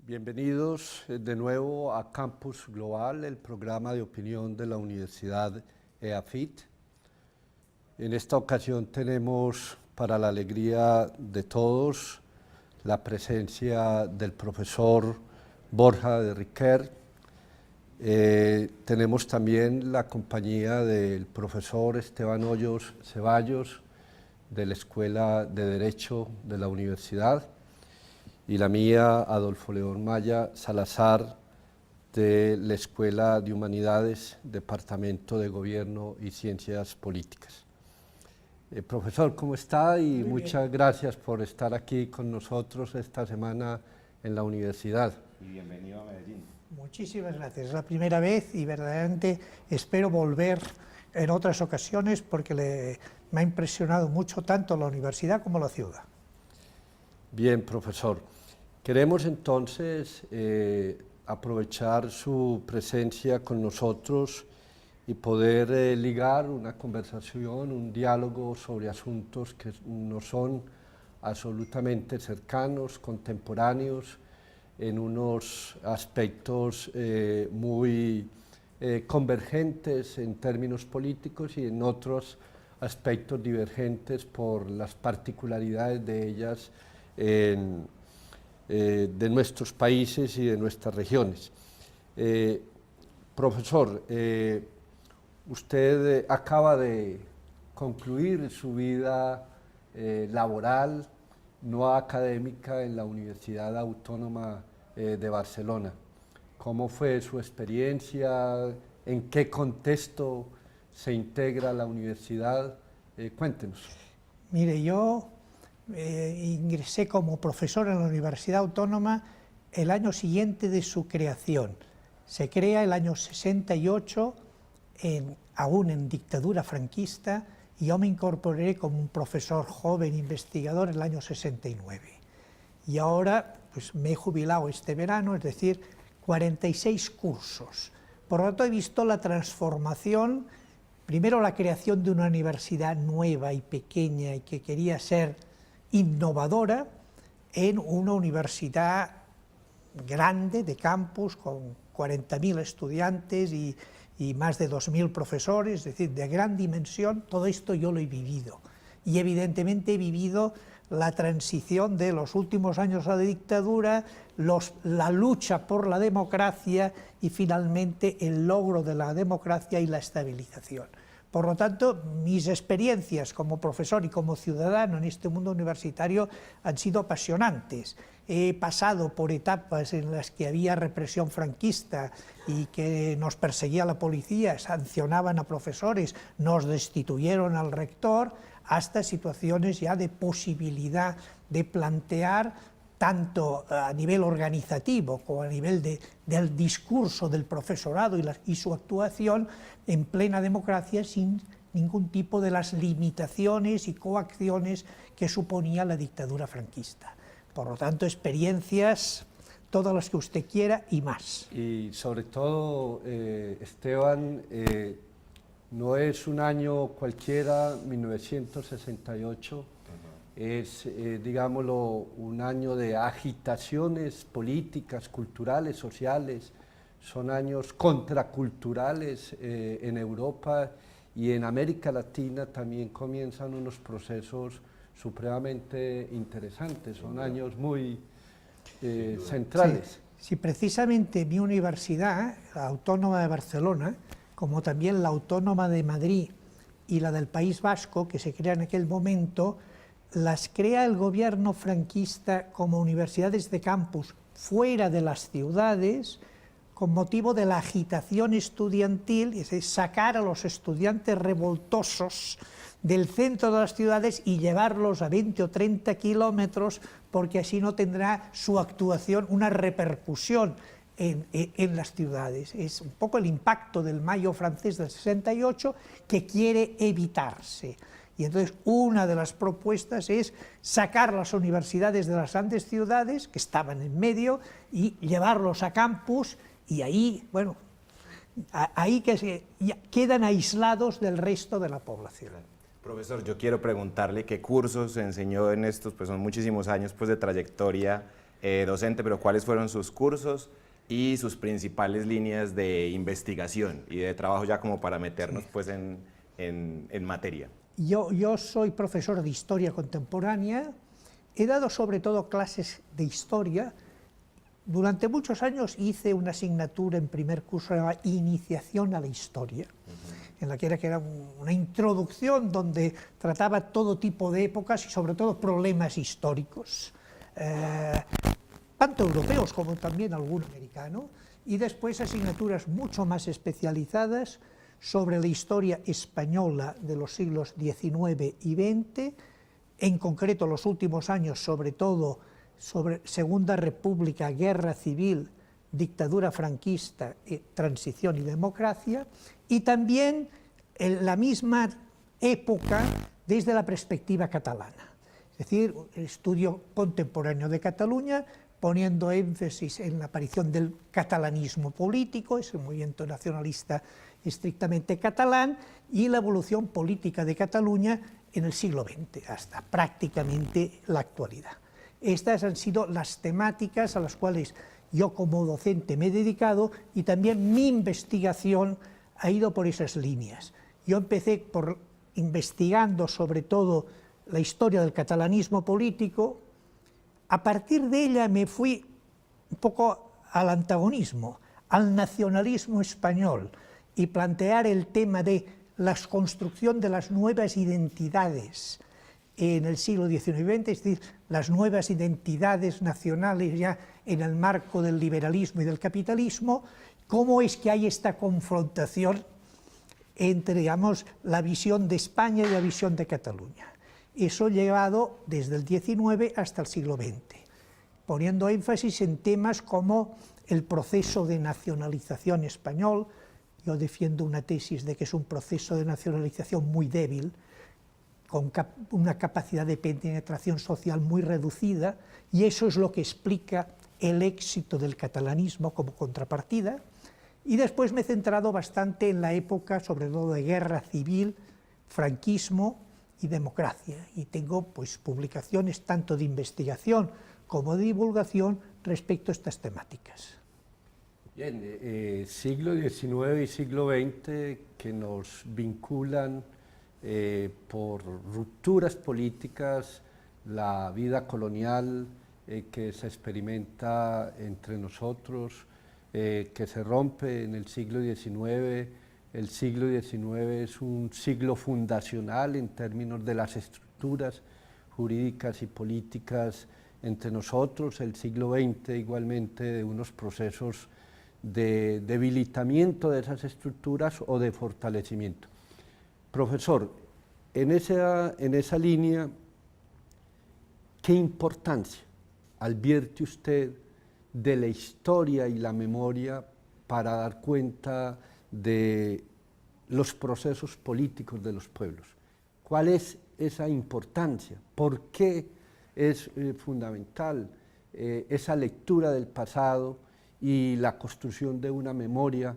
Bienvenidos de nuevo a Campus Global, el programa de opinión de la Universidad EAFIT. En esta ocasión tenemos, para la alegría de todos, la presencia del profesor Borja de Riquer. Tenemos también la compañía del profesor Esteban Hoyos Ceballos, de la Escuela de Derecho de la Universidad, y la mía, Adolfo León Maya Salazar, de la Escuela de Humanidades, Departamento de Gobierno y Ciencias Políticas. Profesor, ¿cómo está? Y muchas gracias por estar aquí con nosotros esta semana en la universidad. Y bienvenido a Medellín. Muchísimas gracias. Es la primera vez y verdaderamente espero volver en otras ocasiones porque me ha impresionado mucho tanto la universidad como la ciudad. Bien, profesor. Queremos entonces aprovechar su presencia con nosotros y poder ligar una conversación, un diálogo sobre asuntos que nos son absolutamente cercanos, contemporáneos, en unos aspectos muy convergentes en términos políticos y en otros aspectos divergentes por las particularidades de ellas de nuestros países y de nuestras regiones. Profesor, usted acaba de concluir su vida laboral, no académica, en la Universidad Autónoma de Barcelona. ¿Cómo fue su experiencia? ¿En qué contexto se integra la universidad? Cuéntenos. Mire, yo ingresé como profesor en la Universidad Autónoma el año siguiente de su creación. Se crea el año 68, aún en dictadura franquista, y yo me incorporé como un profesor joven investigador en el año 69. Y ahora pues, me he jubilado este verano, es decir, 46 cursos. Por lo tanto, he visto la transformación, primero la creación de una universidad nueva y pequeña y que quería ser innovadora, en una universidad grande de campus con 40.000 estudiantes y más de 2.000 profesores, es decir, de gran dimensión. Todo esto yo lo he vivido y evidentemente he vivido la transición de los últimos años a la dictadura, la lucha por la democracia y finalmente el logro de la democracia y la estabilización. Por lo tanto, mis experiencias como profesor y como ciudadano en este mundo universitario han sido apasionantes. He pasado por etapas en las que había represión franquista y que nos perseguía la policía, sancionaban a profesores, nos destituyeron al rector, hasta situaciones ya de posibilidad de plantear, tanto a nivel organizativo como a nivel del discurso del profesorado y su actuación en plena democracia sin ningún tipo de las limitaciones y coacciones que suponía la dictadura franquista. Por lo tanto, experiencias, todas las que usted quiera y más. Y sobre todo, Esteban, no es un año cualquiera, 1968, es, digámoslo, un año de agitaciones políticas, culturales, sociales, son años contraculturales en Europa y en América Latina también comienzan unos procesos supremamente interesantes, son años muy centrales. Sí, precisamente mi universidad, la Autónoma de Barcelona, como también la Autónoma de Madrid y la del País Vasco, que se crea en aquel momento, las crea el gobierno franquista como universidades de campus fuera de las ciudades, con motivo de la agitación estudiantil, es decir, sacar a los estudiantes revoltosos del centro de las ciudades y llevarlos a 20 o 30 kilómetros, porque así no tendrá su actuación una repercusión en las ciudades. Es un poco el impacto del Mayo francés del 68 que quiere evitarse. Y entonces una de las propuestas es sacar las universidades de las grandes ciudades, que estaban en medio, y llevarlos a campus, y ahí, bueno, ahí quedan aislados del resto de la población. Profesor, yo quiero preguntarle qué cursos enseñó en estos, pues son muchísimos años pues, de trayectoria docente, pero ¿cuáles fueron sus cursos y sus principales líneas de investigación y de trabajo ya como para meternos pues en materia? Yo soy profesor de Historia Contemporánea, he dado sobre todo clases de Historia. Durante muchos años hice una asignatura en primer curso llamada Iniciación a la Historia, en la que era una introducción donde trataba todo tipo de épocas y sobre todo problemas históricos, tanto europeos como también algún americano, y después asignaturas mucho más especializadas sobre la historia española de los siglos XIX y XX, en concreto los últimos años sobre todo sobre Segunda República, Guerra Civil, Dictadura franquista, Transición y Democracia, y también en la misma época desde la perspectiva catalana, es decir, el estudio contemporáneo de Cataluña, poniendo énfasis en la aparición del catalanismo político, ese movimiento nacionalista estrictamente catalán, y la evolución política de Cataluña en el siglo XX, hasta prácticamente la actualidad. Estas han sido las temáticas a las cuales yo como docente me he dedicado, y también mi investigación ha ido por esas líneas. Yo empecé investigando sobre todo la historia del catalanismo político. A partir de ella me fui un poco al antagonismo, al nacionalismo español, y plantear el tema de la construcción de las nuevas identidades en el siglo XIX y XX, es decir, las nuevas identidades nacionales ya en el marco del liberalismo y del capitalismo. ¿Cómo es que hay esta confrontación entre, digamos, la visión de España y la visión de Cataluña? Eso llevado desde el XIX hasta el siglo XX, poniendo énfasis en temas como el proceso de nacionalización español. Yo defiendo una tesis de que es un proceso de nacionalización muy débil, con una capacidad de penetración social muy reducida, y eso es lo que explica el éxito del catalanismo como contrapartida. Y después me he centrado bastante en la época, sobre todo de guerra civil, franquismo y democracia, y tengo pues publicaciones tanto de investigación como de divulgación respecto a estas temáticas. Bien, siglo XIX y siglo XX que nos vinculan por rupturas políticas, la vida colonial que se experimenta entre nosotros, que se rompe en el siglo XIX. El siglo XIX es un siglo fundacional en términos de las estructuras jurídicas y políticas entre nosotros, el siglo XX igualmente de unos procesos de debilitamiento de esas estructuras o de fortalecimiento. Profesor, en esa línea, ¿qué importancia advierte usted de la historia y la memoria para dar cuenta de los procesos políticos de los pueblos? ¿Cuál es esa importancia? ¿Por qué es fundamental esa lectura del pasado y la construcción de una memoria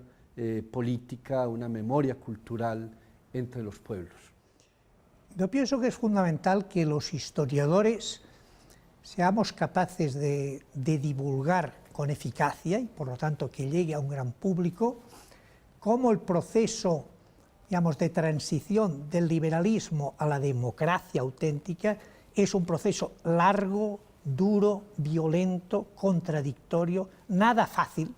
política, una memoria cultural entre los pueblos? Yo pienso que es fundamental que los historiadores seamos capaces de divulgar con eficacia, y por lo tanto que llegue a un gran público, cómo el proceso, digamos, de transición del liberalismo a la democracia auténtica es un proceso largo, duro, violento, contradictorio, nada fácil.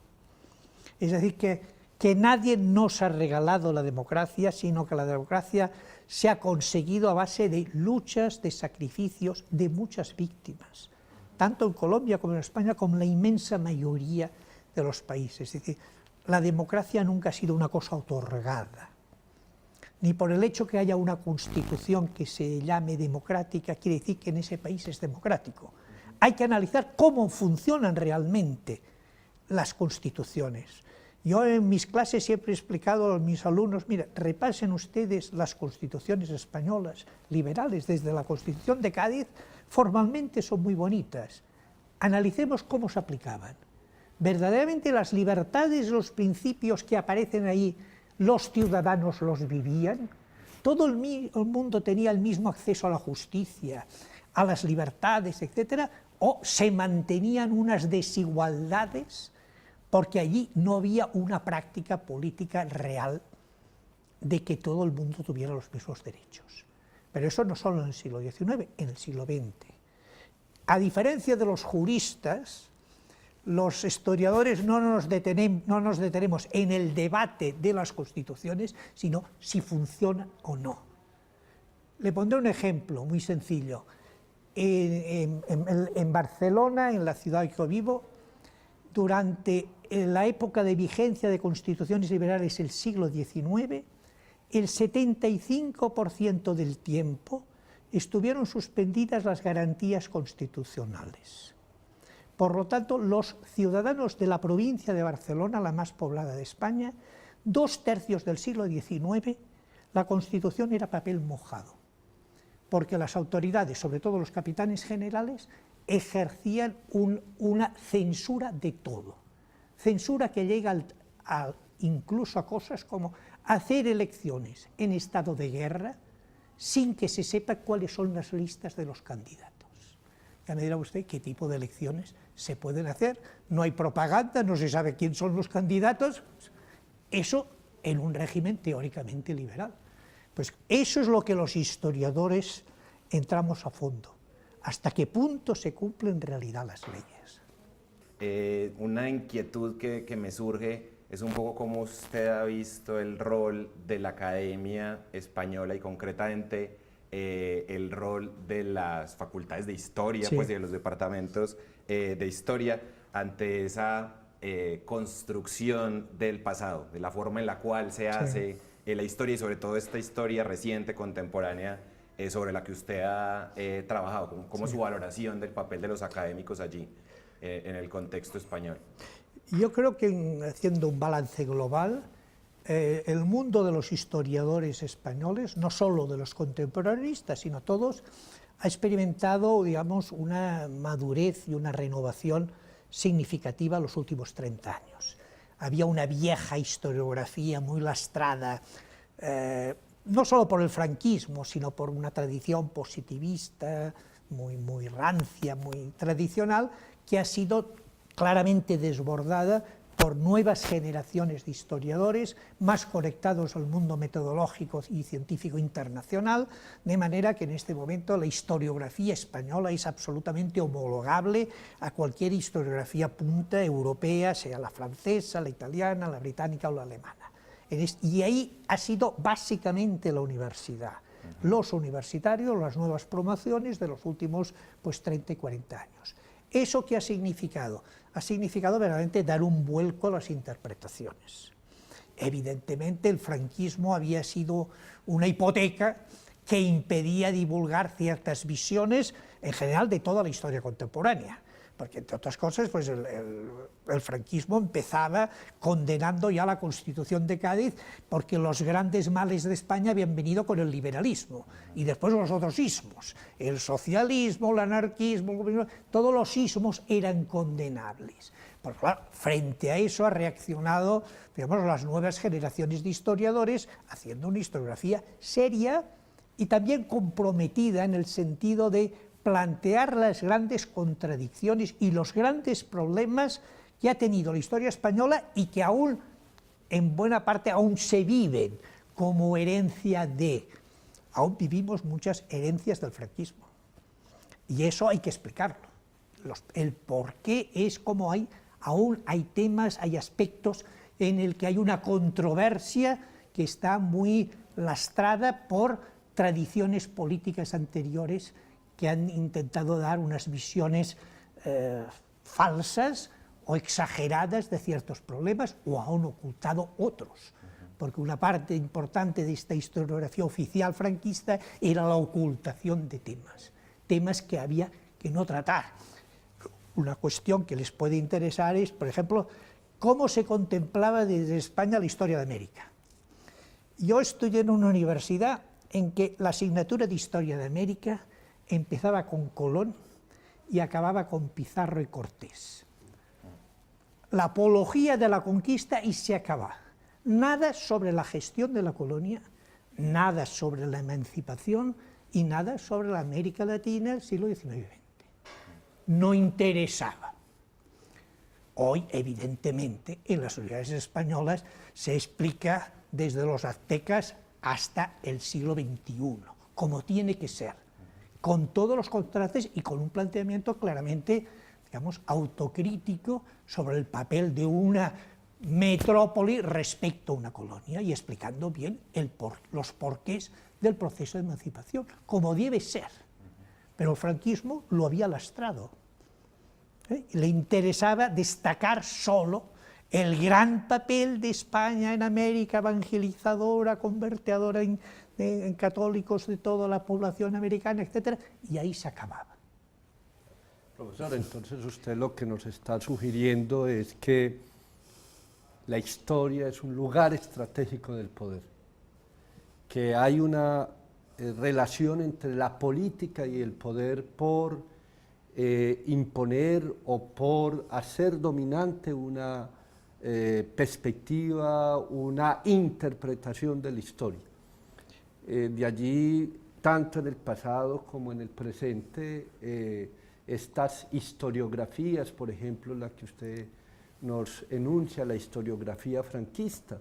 Es decir, que nadie nos ha regalado la democracia, sino que la democracia se ha conseguido a base de luchas, de sacrificios, de muchas víctimas, tanto en Colombia como en España, como en la inmensa mayoría de los países. Es decir, la democracia nunca ha sido una cosa otorgada, ni por el hecho que haya una constitución que se llame democrática, quiere decir que en ese país es democrático. Hay que analizar cómo funcionan realmente las constituciones. Yo en mis clases siempre he explicado a mis alumnos, mira, repasen ustedes las constituciones españolas liberales, desde la Constitución de Cádiz, formalmente son muy bonitas. Analicemos cómo se aplicaban. Verdaderamente las libertades, los principios que aparecen ahí, los ciudadanos los vivían. Todo el mundo tenía el mismo acceso a la justicia, a las libertades, etcétera, o se mantenían unas desigualdades porque allí no había una práctica política real de que todo el mundo tuviera los mismos derechos. Pero eso no solo en el siglo XIX, en el siglo XX. A diferencia de los juristas, los historiadores no nos detenemos en el debate de las constituciones, sino si funcionan o no. Le pondré un ejemplo muy sencillo. En Barcelona, en la ciudad en que vivo, durante la época de vigencia de constituciones liberales del siglo XIX, el 75% del tiempo estuvieron suspendidas las garantías constitucionales. Por lo tanto, los ciudadanos de la provincia de Barcelona, la más poblada de España, 2/3 del siglo XIX, la Constitución era papel mojado, porque las autoridades, sobre todo los capitanes generales, ejercían una censura de todo. Censura que llega incluso a cosas como hacer elecciones en estado de guerra sin que se sepa cuáles son las listas de los candidatos. Ya me dirá usted qué tipo de elecciones se pueden hacer. No hay propaganda, no se sabe quién son los candidatos. Eso en un régimen teóricamente liberal. Pues eso es lo que los historiadores entramos a fondo. ¿Hasta qué punto se cumplen en realidad las leyes? Una inquietud que me surge es un poco cómo usted ha visto el rol de la academia española y concretamente el rol de las facultades de historia, sí, pues, y de los departamentos de historia ante esa construcción del pasado, de la forma en la cual se hace la historia y sobre todo esta historia reciente, contemporánea, sobre la que usted ha trabajado, como su valoración del papel de los académicos allí en el contexto español. Yo creo que, haciendo un balance global, el mundo de los historiadores españoles, no solo de los contemporaneistas, sino todos, ha experimentado, digamos, una madurez y una renovación significativa en los últimos 30 años. Había una vieja historiografía muy lastrada, no solo por el franquismo, sino por una tradición positivista, muy rancia, muy tradicional, que ha sido claramente desbordada por nuevas generaciones de historiadores más conectados al mundo metodológico y científico internacional, de manera que en este momento la historiografía española es absolutamente homologable a cualquier historiografía punta europea, sea la francesa, la italiana, la británica o la alemana. Y ahí ha sido básicamente la universidad, los universitarios, las nuevas promociones de los últimos 30 y 40 años. ¿Eso qué ha significado? Ha significado verdaderamente dar un vuelco a las interpretaciones. Evidentemente el franquismo había sido una hipoteca que impedía divulgar ciertas visiones, en general de toda la historia contemporánea, porque entre otras cosas pues el franquismo empezaba condenando ya la Constitución de Cádiz porque los grandes males de España habían venido con el liberalismo y después los otros ismos, el socialismo, el anarquismo, el comunismo, todos los ismos eran condenables. Pues claro, frente a eso ha reaccionado, digamos, las nuevas generaciones de historiadores haciendo una historiografía seria y también comprometida en el sentido de plantear las grandes contradicciones y los grandes problemas que ha tenido la historia española y que aún, en buena parte, aún se viven como herencia de... Aún vivimos muchas herencias del franquismo. Y eso hay que explicarlo. El por qué es como aún hay temas, hay aspectos en el que hay una controversia que está muy lastrada por tradiciones políticas anteriores que han intentado dar unas visiones falsas o exageradas de ciertos problemas o han ocultado otros, porque una parte importante de esta historiografía oficial franquista era la ocultación de temas que había que no tratar. Una cuestión que les puede interesar es, por ejemplo, cómo se contemplaba desde España la historia de América. Yo estudié en una universidad en que la asignatura de Historia de América empezaba con Colón y acababa con Pizarro y Cortés. La apología de la conquista y se acaba. Nada sobre la gestión de la colonia, nada sobre la emancipación y nada sobre la América Latina del siglo XIX y XX. no interesaba. Hoy, evidentemente, en las universidades españolas se explica desde los aztecas hasta el siglo XXI, como tiene que ser, con todos los contrastes y con un planteamiento claramente, digamos, autocrítico sobre el papel de una metrópoli respecto a una colonia y explicando bien los porqués del proceso de emancipación, como debe ser. Pero el franquismo lo había lastrado. Le interesaba destacar solo el gran papel de España en América, evangelizadora, convertidora en católicos de toda la población americana, etc. Y ahí se acababa. Profesor, entonces usted lo que nos está sugiriendo es que la historia es un lugar estratégico del poder, que hay una relación entre la política y el poder por imponer o por hacer dominante una perspectiva, una interpretación de la historia. De allí, tanto en el pasado como en el presente, estas historiografías, por ejemplo, la que usted nos enuncia, la historiografía franquista,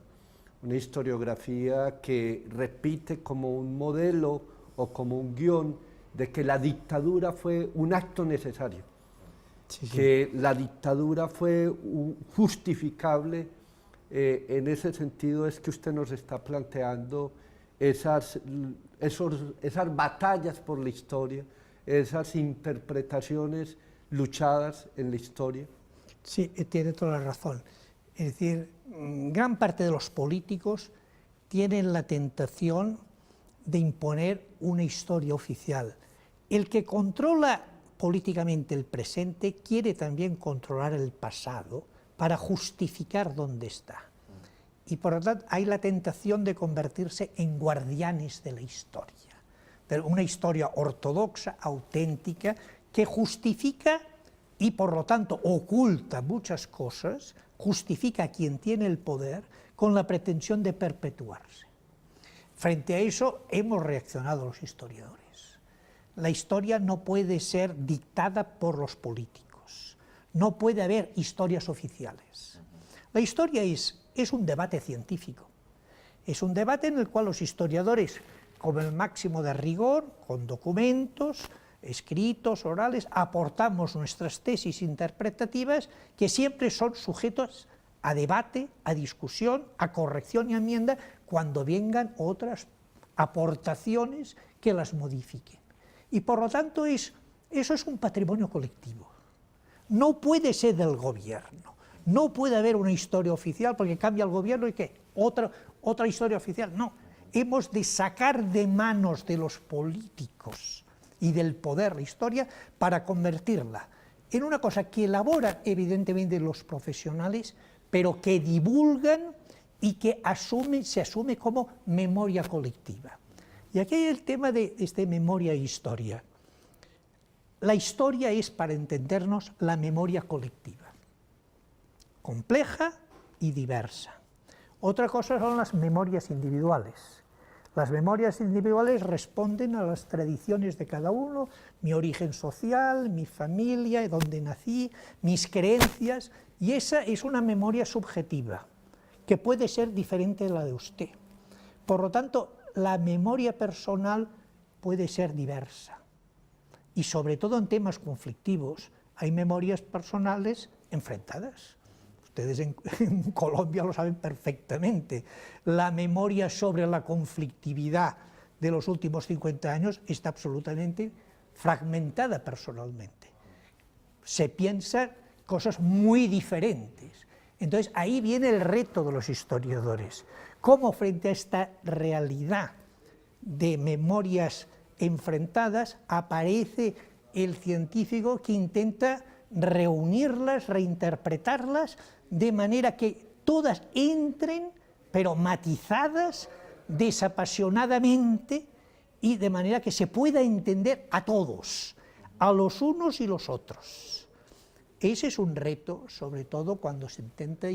una historiografía que repite como un modelo o como un guión de que la dictadura fue un acto necesario, que la dictadura fue justificable. En ese sentido es que usted nos está planteando esas batallas por la historia, esas interpretaciones luchadas en la historia. Sí, tiene toda la razón. Es decir, gran parte de los políticos tienen la tentación de imponer una historia oficial. El que controla políticamente el presente quiere también controlar el pasado para justificar dónde está. Y por lo tanto hay la tentación de convertirse en guardianes de la historia, de una historia ortodoxa, auténtica, que justifica y por lo tanto oculta muchas cosas, justifica a quien tiene el poder con la pretensión de perpetuarse. Frente a eso hemos reaccionado los historiadores. La historia no puede ser dictada por los políticos, no puede haber historias oficiales. La historia es un debate científico, es un debate en el cual los historiadores, con el máximo de rigor, con documentos, escritos, orales, aportamos nuestras tesis interpretativas que siempre son sujetos a debate, a discusión, a corrección y enmienda cuando vengan otras aportaciones que las modifiquen. Y por lo tanto eso es un patrimonio colectivo. No puede ser del gobierno, no puede haber una historia oficial porque cambia el gobierno y ¿qué? Otra historia oficial, no. Hemos de sacar de manos de los políticos y del poder la historia para convertirla en una cosa que elaboran evidentemente los profesionales, pero que divulgan y que se asume como memoria colectiva. Y aquí hay el tema de memoria e historia. La historia es, para entendernos, la memoria colectiva, compleja y diversa. Otra cosa son las memorias individuales. Las memorias individuales responden a las tradiciones de cada uno, mi origen social, mi familia, dónde nací, mis creencias, y esa es una memoria subjetiva, que puede ser diferente de la de usted. Por lo tanto, la memoria personal puede ser diversa, y sobre todo en temas conflictivos, hay memorias personales enfrentadas. Ustedes en Colombia lo saben perfectamente. La memoria sobre la conflictividad de los últimos 50 años está absolutamente fragmentada personalmente. Se piensan cosas muy diferentes. Entonces ahí viene el reto de los historiadores. ¿Cómo frente a esta realidad de memorias enfrentadas aparece el científico que intenta reunirlas, reinterpretarlas, de manera que todas entren, pero matizadas, desapasionadamente, y de manera que se pueda entender a todos, a los unos y los otros. Ese es un reto, sobre todo cuando se intenta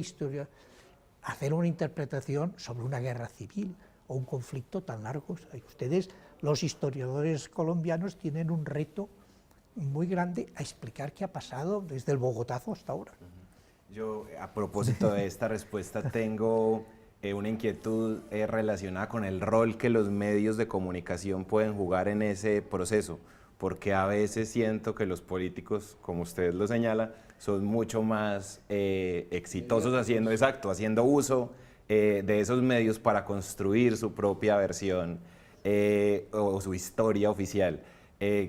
hacer una interpretación sobre una guerra civil o un conflicto tan largo. Ustedes, los historiadores colombianos, tienen un reto muy grande a explicar qué ha pasado desde el Bogotazo hasta ahora. Yo, a propósito de esta respuesta, tengo una inquietud relacionada con el rol que los medios de comunicación pueden jugar en ese proceso, porque a veces siento que los políticos, como usted lo señala, son mucho más exitosos haciendo uso de esos medios para construir su propia versión o su historia oficial.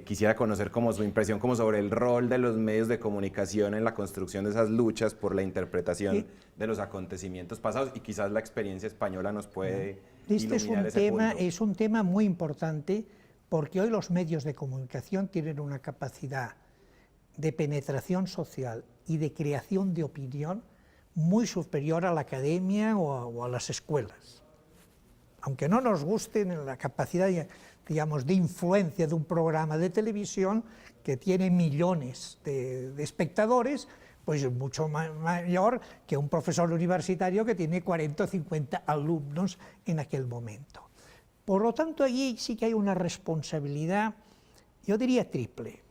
Quisiera conocer como su impresión como sobre el rol de los medios de comunicación en la construcción de esas luchas por la interpretación de los acontecimientos pasados, y quizás la experiencia española nos puede iluminar ese punto. Es un tema muy importante, porque hoy los medios de comunicación tienen una capacidad de penetración social y de creación de opinión muy superior a la academia o a las escuelas. Aunque no nos guste la capacidad, digamos, de influencia de un programa de televisión que tiene millones de espectadores, pues es mucho mayor que un profesor universitario que tiene 40 o 50 alumnos en aquel momento. Por lo tanto, allí sí que hay una responsabilidad, yo diría triple.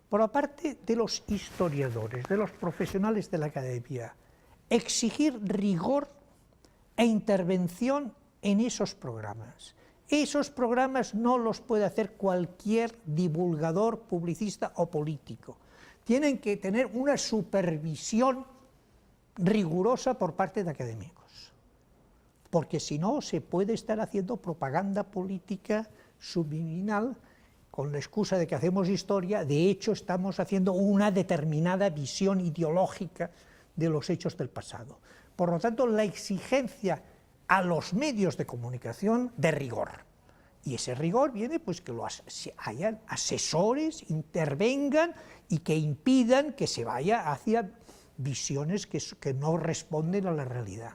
Por la parte de los historiadores, de los profesionales de la academia, exigir rigor e intervención en esos programas. Esos programas no los puede hacer cualquier divulgador, publicista o político. Tienen que tener una supervisión rigurosa por parte de académicos, porque si no se puede estar haciendo propaganda política subliminal con la excusa de que hacemos historia. De hecho, estamos haciendo una determinada visión ideológica de los hechos del pasado. Por lo tanto, la exigencia a los medios de comunicación de rigor. Y ese rigor viene pues que hayan asesores, intervengan y que impidan que se vaya hacia visiones que no responden a la realidad.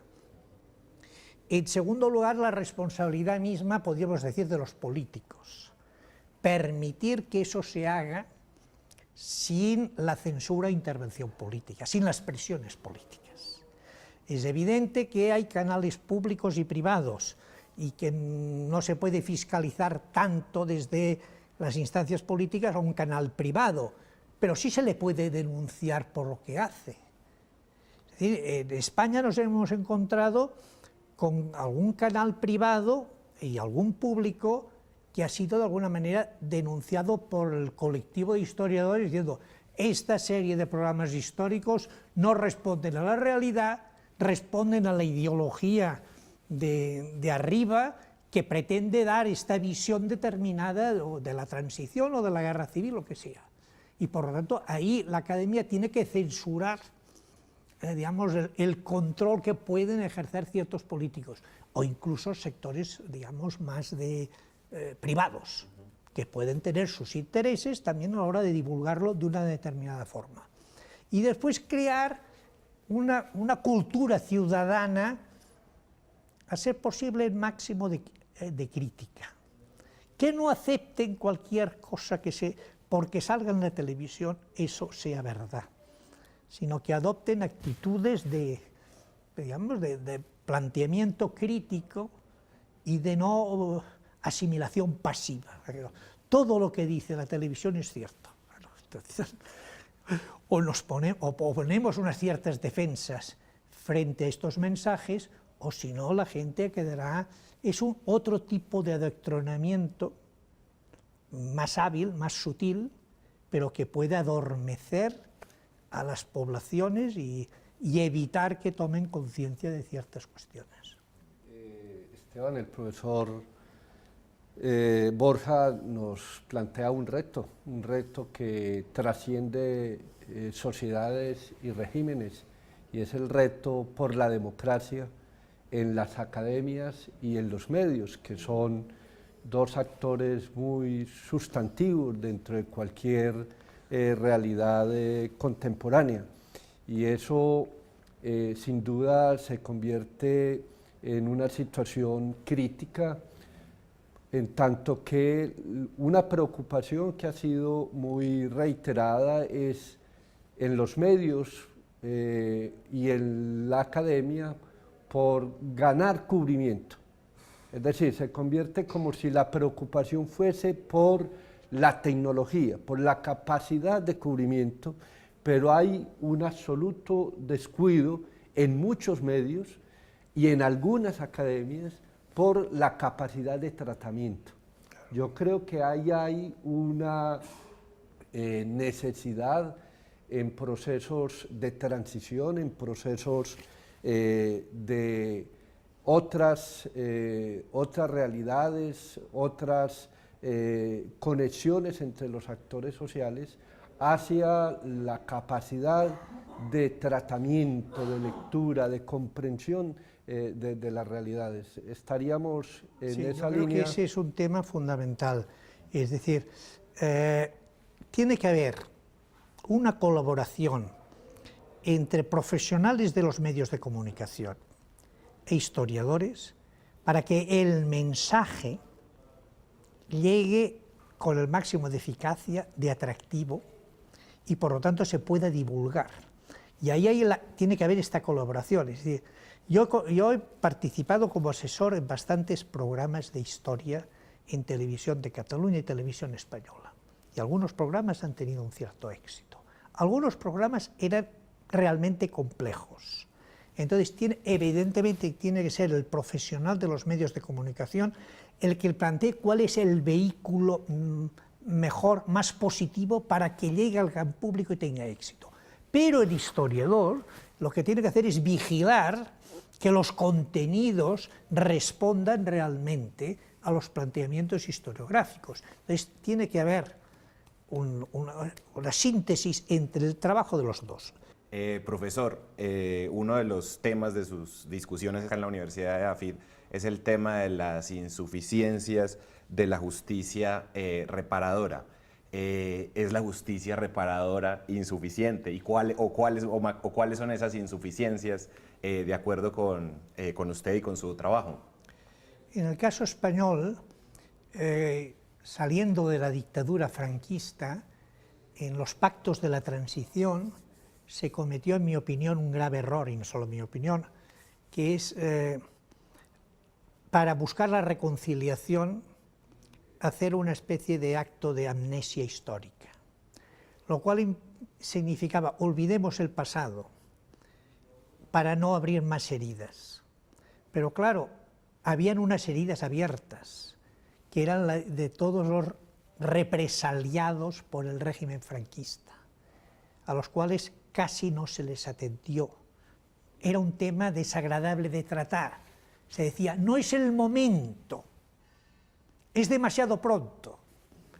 En segundo lugar, la responsabilidad misma, podríamos decir, de los políticos. Permitir que eso se haga sin la censura e intervención política, sin las presiones políticas. Es evidente que hay canales públicos y privados y que no se puede fiscalizar tanto desde las instancias políticas a un canal privado, pero sí se le puede denunciar por lo que hace. Es decir, en España nos hemos encontrado con algún canal privado y algún público que ha sido de alguna manera denunciado por el colectivo de historiadores diciendo: esta serie de programas históricos no responden a la realidad, responden a la ideología de arriba que pretende dar esta visión determinada de la transición o de la guerra civil, lo que sea. Y por lo tanto ahí la academia tiene que censurar digamos, el control que pueden ejercer ciertos políticos o incluso sectores, digamos, más privados, que pueden tener sus intereses también a la hora de divulgarlo de una determinada forma. Y después crear una cultura ciudadana, a ser posible el máximo de crítica, que no acepten cualquier cosa porque salga en la televisión, eso sea verdad, sino que adopten actitudes digamos, de planteamiento crítico y de no asimilación pasiva. Todo lo que dice la televisión es cierto. Entonces, o ponemos unas ciertas defensas frente a estos mensajes, o si no, la gente quedará... Es otro tipo de adoctrinamiento más hábil, más sutil, pero que puede adormecer a las poblaciones y evitar que tomen conciencia de ciertas cuestiones. Esteban, el profesor Borja nos plantea un reto que trasciende sociedades y regímenes, y es el reto por la democracia en las academias y en los medios, que son dos actores muy sustantivos dentro de cualquier realidad contemporánea. Y eso sin duda se convierte en una situación crítica, en tanto que una preocupación que ha sido muy reiterada es en los medios y en la academia por ganar cubrimiento. Es decir, se convierte como si la preocupación fuese por la tecnología, por la capacidad de cubrimiento, pero hay un absoluto descuido en muchos medios y en algunas academias por la capacidad de tratamiento. Yo creo que ahí hay una necesidad en procesos de transición, en procesos de otras realidades, otras conexiones entre los actores sociales hacia la capacidad de tratamiento, de lectura, de comprensión de las realidades. Estaríamos en esa yo creo línea. que ese es un tema fundamental. Es decir, tiene que haber una colaboración entre profesionales de los medios de comunicación e historiadores para que el mensaje llegue con el máximo de eficacia, de atractivo, y por lo tanto se pueda divulgar. Y ahí tiene que haber esta colaboración. Es decir, yo he participado como asesor en bastantes programas de historia en Televisión de Cataluña y Televisión Española. Y algunos programas han tenido un cierto éxito. Algunos programas eran realmente complejos. Entonces, evidentemente tiene que ser el profesional de los medios de comunicación el que plantee cuál es el vehículo mejor, más positivo para que llegue al gran público y tenga éxito. Pero el historiador lo que tiene que hacer es vigilar que los contenidos respondan realmente a los planteamientos historiográficos. Entonces, tiene que haber una síntesis entre el trabajo de los dos. Profesor, uno de los temas de sus discusiones acá en la Universidad de AFID es el tema de las insuficiencias de la justicia reparadora. ¿Es la justicia reparadora insuficiente? ¿Y cuáles son esas insuficiencias de acuerdo con usted y con su trabajo? En el caso español, saliendo de la dictadura franquista, en los pactos de la transición se cometió, en mi opinión, un grave error, y no solo mi opinión, que es, para buscar la reconciliación, hacer una especie de acto de amnesia histórica, lo cual significaba olvidemos el pasado para no abrir más heridas. Pero claro, habían unas heridas abiertas, que eran de todos los represaliados por el régimen franquista, a los cuales casi no se les atendió. Era un tema desagradable de tratar. Se decía, no es el momento, es demasiado pronto.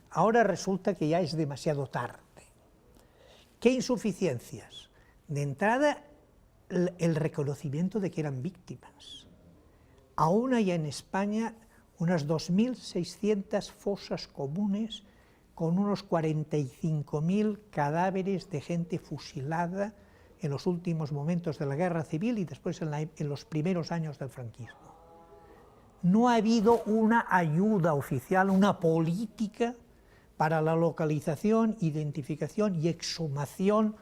Ahora resulta que ya es demasiado tarde. ¿Qué insuficiencias? De entrada, el reconocimiento de que eran víctimas. Aún hay en España unas 2.600 fosas comunes con unos 45.000 cadáveres de gente fusilada en los últimos momentos de la guerra civil y después en los primeros años del franquismo. No ha habido una ayuda oficial, una política para la localización, identificación y exhumación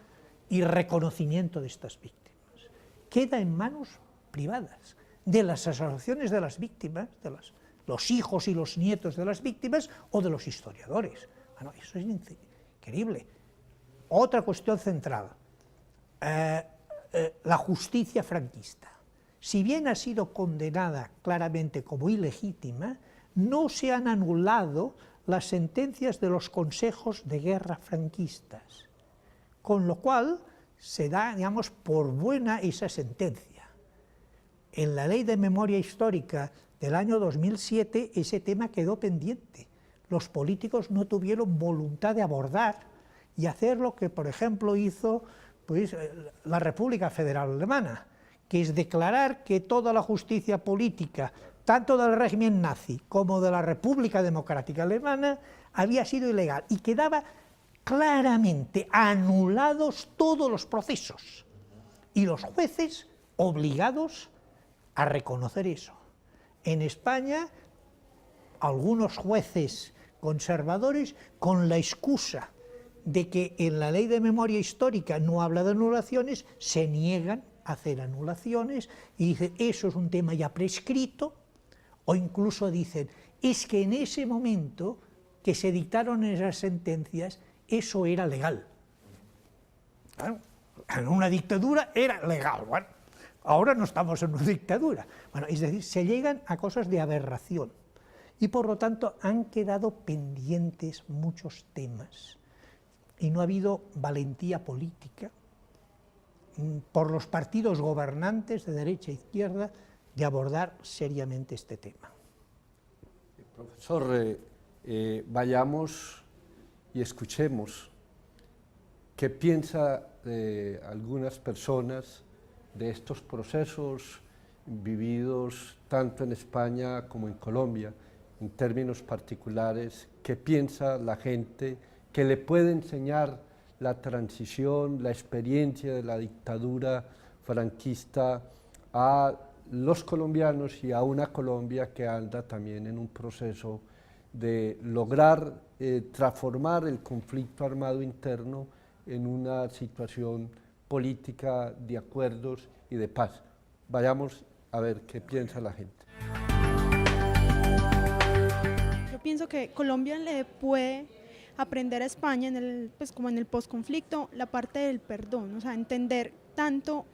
y reconocimiento de estas víctimas. Queda en manos privadas, de las asociaciones de las víctimas, de los hijos y los nietos de las víctimas o de los historiadores. Bueno, eso es increíble. Otra cuestión central, la justicia franquista. Si bien ha sido condenada claramente como ilegítima, no se han anulado las sentencias de los consejos de guerra franquistas, con lo cual se da, digamos, por buena esa sentencia. En la Ley de Memoria Histórica del año 2007 ese tema quedó pendiente. Los políticos no tuvieron voluntad de abordar y hacer lo que, por ejemplo, hizo la República Federal Alemana, que es declarar que toda la justicia política, tanto del régimen nazi como de la República Democrática Alemana, había sido ilegal y quedaba claramente anulados todos los procesos y los jueces obligados a reconocer eso. En España, algunos jueces conservadores, con la excusa de que en la Ley de Memoria Histórica no habla de anulaciones, se niegan a hacer anulaciones y dicen, eso es un tema ya prescrito, o incluso dicen, es que en ese momento que se dictaron esas sentencias, eso era legal. Claro, en una dictadura era legal. Bueno, ahora no estamos en una dictadura. Bueno, es decir, se llegan a cosas de aberración y por lo tanto han quedado pendientes muchos temas y no ha habido valentía política por los partidos gobernantes de derecha e izquierda de abordar seriamente este tema. Profesor, vayamos y escuchemos qué piensa algunas personas de estos procesos vividos tanto en España como en Colombia, en términos particulares, qué piensa la gente que le puede enseñar la transición, la experiencia de la dictadura franquista a los colombianos y a una Colombia que anda también en un proceso de lograr transformar el conflicto armado interno en una situación política de acuerdos y de paz. Vayamos a ver qué piensa la gente. Yo pienso que Colombia le puede aprender a España pues como en el posconflicto la parte del perdón, o sea, entender tanto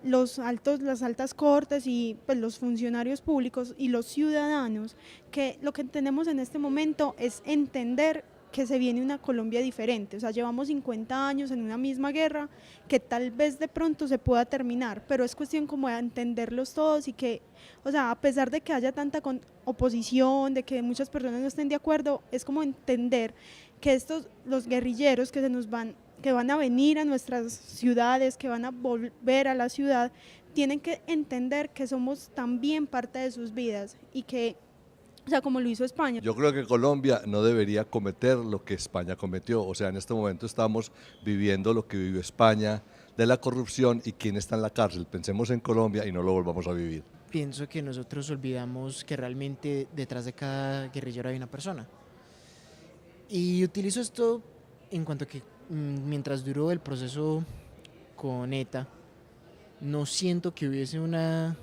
las altas cortes y pues, los funcionarios públicos y los ciudadanos, que lo que tenemos en este momento es entender que se viene una Colombia diferente, o sea, llevamos 50 años en una misma guerra que tal vez de pronto se pueda terminar, pero es cuestión como de entenderlos todos y que, o sea, a pesar de que haya tanta oposición, de que muchas personas no estén de acuerdo, es como entender que los guerrilleros que van a venir a nuestras ciudades, que van a volver a la ciudad, tienen que entender que somos también parte de sus vidas y que, o sea, como lo hizo España. Yo creo que Colombia no debería cometer lo que España cometió, o sea, en este momento estamos viviendo lo que vivió España, de la corrupción y quién está en la cárcel. Pensemos en Colombia y no lo volvamos a vivir. Pienso que nosotros olvidamos que realmente detrás de cada guerrillero hay una persona. Y utilizo esto en cuanto a que mientras duró el proceso con ETA, no siento que hubiese una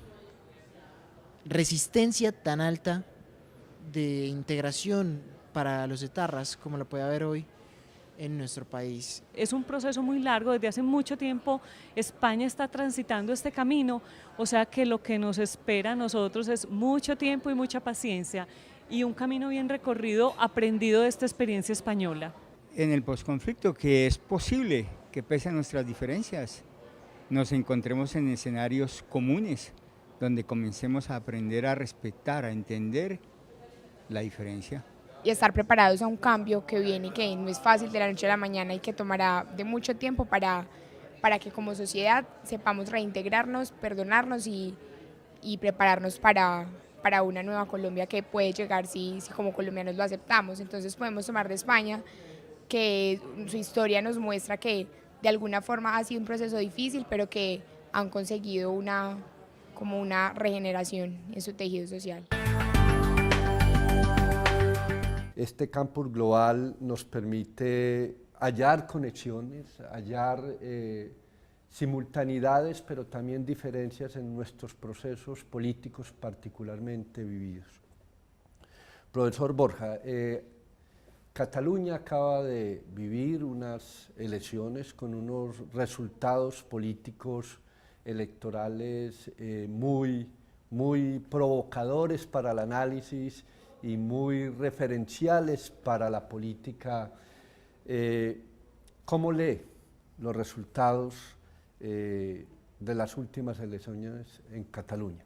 resistencia tan alta de integración para los etarras como la puede haber hoy en nuestro país. Es un proceso muy largo, desde hace mucho tiempo España está transitando este camino, o sea que lo que nos espera a nosotros es mucho tiempo y mucha paciencia y un camino bien recorrido, aprendido de esta experiencia española. En el posconflicto, que es posible que pese a nuestras diferencias nos encontremos en escenarios comunes donde comencemos a aprender a respetar, a entender la diferencia. Y estar preparados a un cambio que viene y que no es fácil de la noche a la mañana y que tomará de mucho tiempo para que como sociedad sepamos reintegrarnos, perdonarnos y prepararnos para una nueva Colombia que puede llegar si como colombianos lo aceptamos. Entonces podemos tomar de España que su historia nos muestra que de alguna forma ha sido un proceso difícil, pero que han conseguido una regeneración en su tejido social. Este campus global nos permite hallar conexiones, hallar simultaneidades, pero también diferencias en nuestros procesos políticos particularmente vividos. Profesor Borja, Cataluña acaba de vivir unas elecciones con unos resultados políticos electorales muy provocadores para el análisis y muy referenciales para la política. ¿Cómo lee los resultados de las últimas elecciones en Cataluña?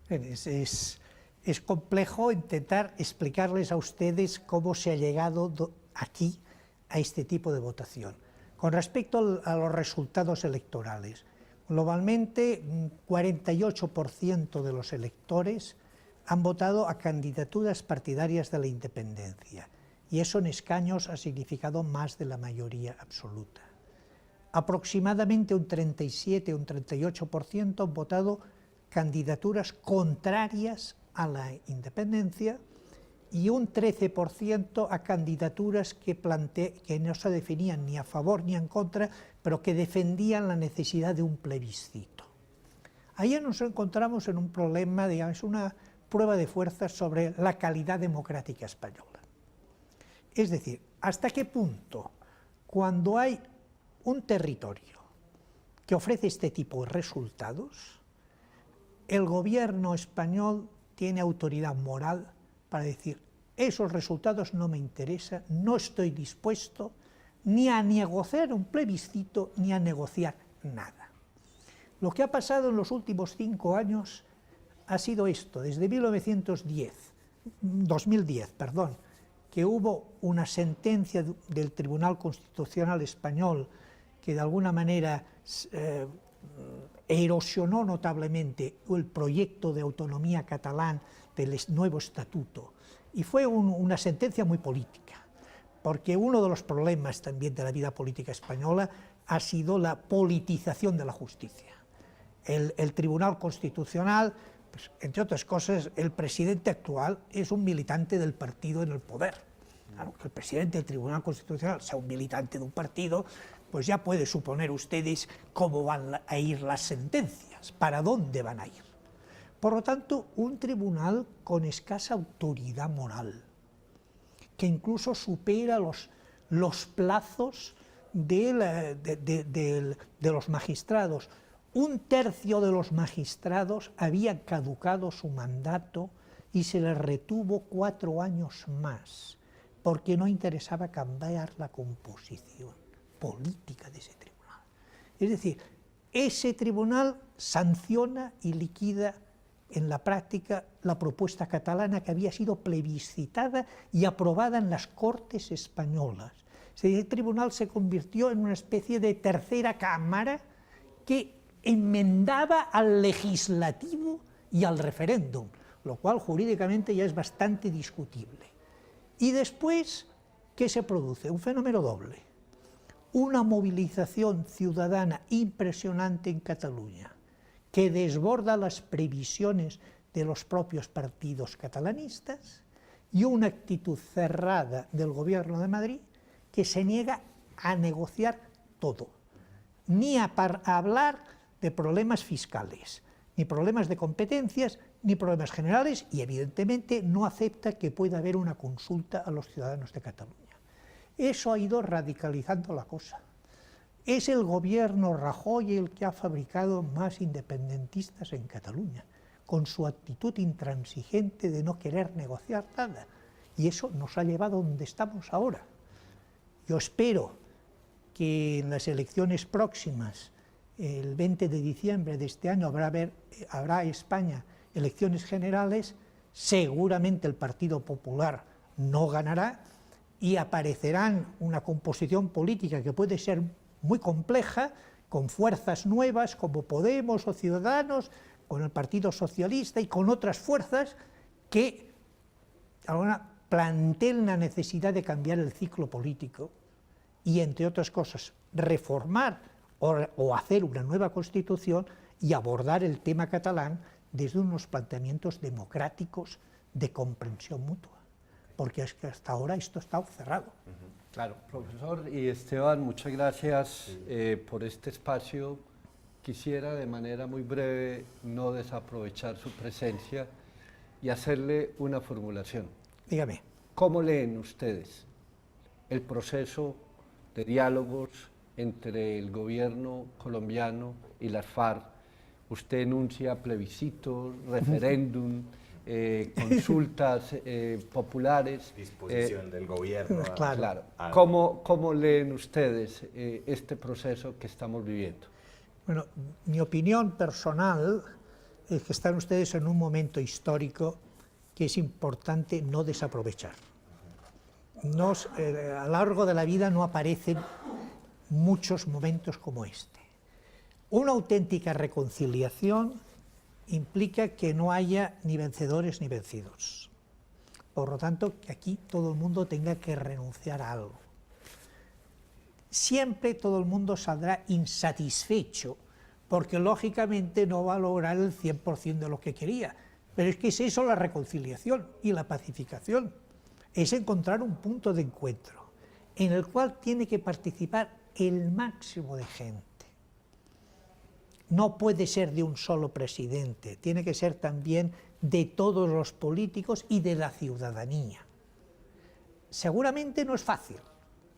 Es complejo intentar explicarles a ustedes cómo se ha llegado aquí a este tipo de votación. Con respecto a los resultados electorales, globalmente 48% de los electores han votado a candidaturas partidarias de la independencia y eso en escaños ha significado más de la mayoría absoluta. Aproximadamente un 37 o un 38% han votado candidaturas contrarias a la independencia y un 13% a candidaturas que no se definían ni a favor ni en contra, pero que defendían la necesidad de un plebiscito. Ahí nos encontramos en un problema, digamos, una prueba de fuerza sobre la calidad democrática española. Es decir, ¿hasta qué punto, cuando hay un territorio que ofrece este tipo de resultados, el gobierno español tiene autoridad moral para decir, esos resultados no me interesan, no estoy dispuesto ni a negociar un plebiscito, ni a negociar nada? Lo que ha pasado en los últimos 5 años ha sido esto, desde 2010, que hubo una sentencia del Tribunal Constitucional Español que de alguna manera erosionó notablemente el proyecto de autonomía catalán del nuevo estatuto, y fue una sentencia muy política, porque uno de los problemas también de la vida política española ha sido la politización de la justicia. El Tribunal Constitucional, pues, entre otras cosas, el presidente actual es un militante del partido en el poder. Claro, que el presidente del Tribunal Constitucional sea un militante de un partido, pues ya puede suponer ustedes cómo van a ir las sentencias, para dónde van a ir. Por lo tanto, un tribunal con escasa autoridad moral, que incluso supera los plazos de los magistrados. 1/3 de los magistrados habían caducado su mandato y se les retuvo 4 años más, porque no interesaba cambiar la composición política de ese tribunal. Es decir, ese tribunal sanciona y liquida en la práctica la propuesta catalana que había sido plebiscitada y aprobada en las Cortes españolas. Ese tribunal se convirtió en una especie de tercera cámara que enmendaba al legislativo y al referéndum, lo cual jurídicamente ya es bastante discutible. Y después, ¿qué se produce? Un fenómeno doble. Una movilización ciudadana impresionante en Cataluña, que desborda las previsiones de los propios partidos catalanistas, y una actitud cerrada del Gobierno de Madrid que se niega a negociar todo, ni a hablar de problemas fiscales, ni problemas de competencias, ni problemas generales, y evidentemente no acepta que pueda haber una consulta a los ciudadanos de Cataluña. Eso ha ido radicalizando la cosa. Es el gobierno Rajoy el que ha fabricado más independentistas en Cataluña, con su actitud intransigente de no querer negociar nada, y eso nos ha llevado a donde estamos ahora. Yo espero que en las elecciones próximas, el 20 de diciembre de este año, habrá España elecciones generales, seguramente el Partido Popular no ganará y aparecerán una composición política que puede ser muy compleja, con fuerzas nuevas como Podemos o Ciudadanos, con el Partido Socialista y con otras fuerzas que planteen la necesidad de cambiar el ciclo político y, entre otras cosas, reformar o hacer una nueva Constitución y abordar el tema catalán desde unos planteamientos democráticos de comprensión mutua, porque es que hasta ahora esto está cerrado. Claro, profesor y Esteban, muchas gracias por este espacio. Quisiera de manera muy breve no desaprovechar su presencia y hacerle una formulación. Dígame. ¿Cómo leen ustedes el proceso de diálogos entre el gobierno colombiano y las FARC? Usted enuncia plebiscitos, referéndum, consultas populares. Disposición del gobierno. Claro. ¿Cómo leen ustedes este proceso que estamos viviendo? Bueno, mi opinión personal es que están ustedes en un momento histórico que es importante no desaprovechar. A lo largo de la vida no aparecen muchos momentos como este. Una auténtica reconciliación implica que no haya ni vencedores ni vencidos. Por lo tanto, que aquí todo el mundo tenga que renunciar a algo. Siempre todo el mundo saldrá insatisfecho, porque lógicamente no va a lograr el 100% de lo que quería. Pero es que es eso la reconciliación y la pacificación. Es encontrar un punto de encuentro en el cual tiene que participar el máximo de gente. No puede ser de un solo presidente, tiene que ser también de todos los políticos y de la ciudadanía. seguramente no es fácil,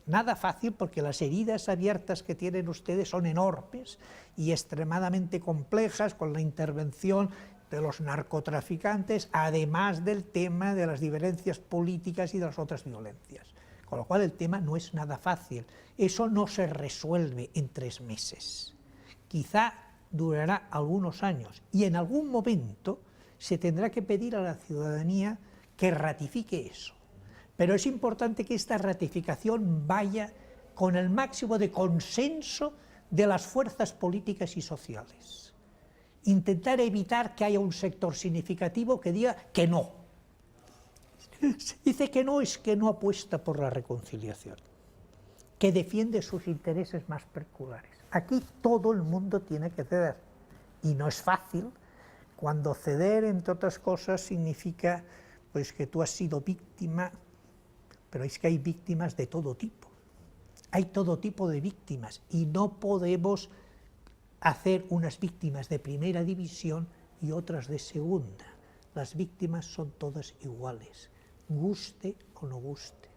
nada fácil, porque las heridas abiertas que tienen ustedes son enormes y extremadamente complejas, con la intervención de los narcotraficantes, además del tema de las diferencias políticas y de las otras violencias. Con lo cual el tema no es nada fácil. Eso no se resuelve en 3 meses. Quizá durará algunos años y en algún momento se tendrá que pedir a la ciudadanía que ratifique eso. Pero es importante que esta ratificación vaya con el máximo de consenso de las fuerzas políticas y sociales. Intentar evitar que haya un sector significativo que diga que no. Se dice que no, es que no apuesta por la reconciliación, que defiende sus intereses más particulares. Aquí todo el mundo tiene que ceder, y no es fácil cuando ceder, entre otras cosas, significa pues que tú has sido víctima, pero es que hay víctimas de todo tipo. Hay todo tipo de víctimas y no podemos hacer unas víctimas de primera división y otras de segunda. Las víctimas son todas iguales, guste o no guste.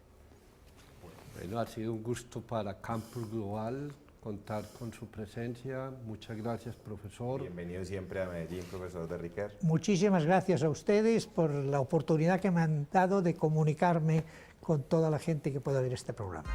Bueno, ha sido un gusto para Campus Global contar con su presencia. Muchas gracias, profesor. Bienvenido siempre a Medellín, profesor de Ricard. Muchísimas gracias a ustedes por la oportunidad que me han dado de comunicarme con toda la gente que pueda ver este programa.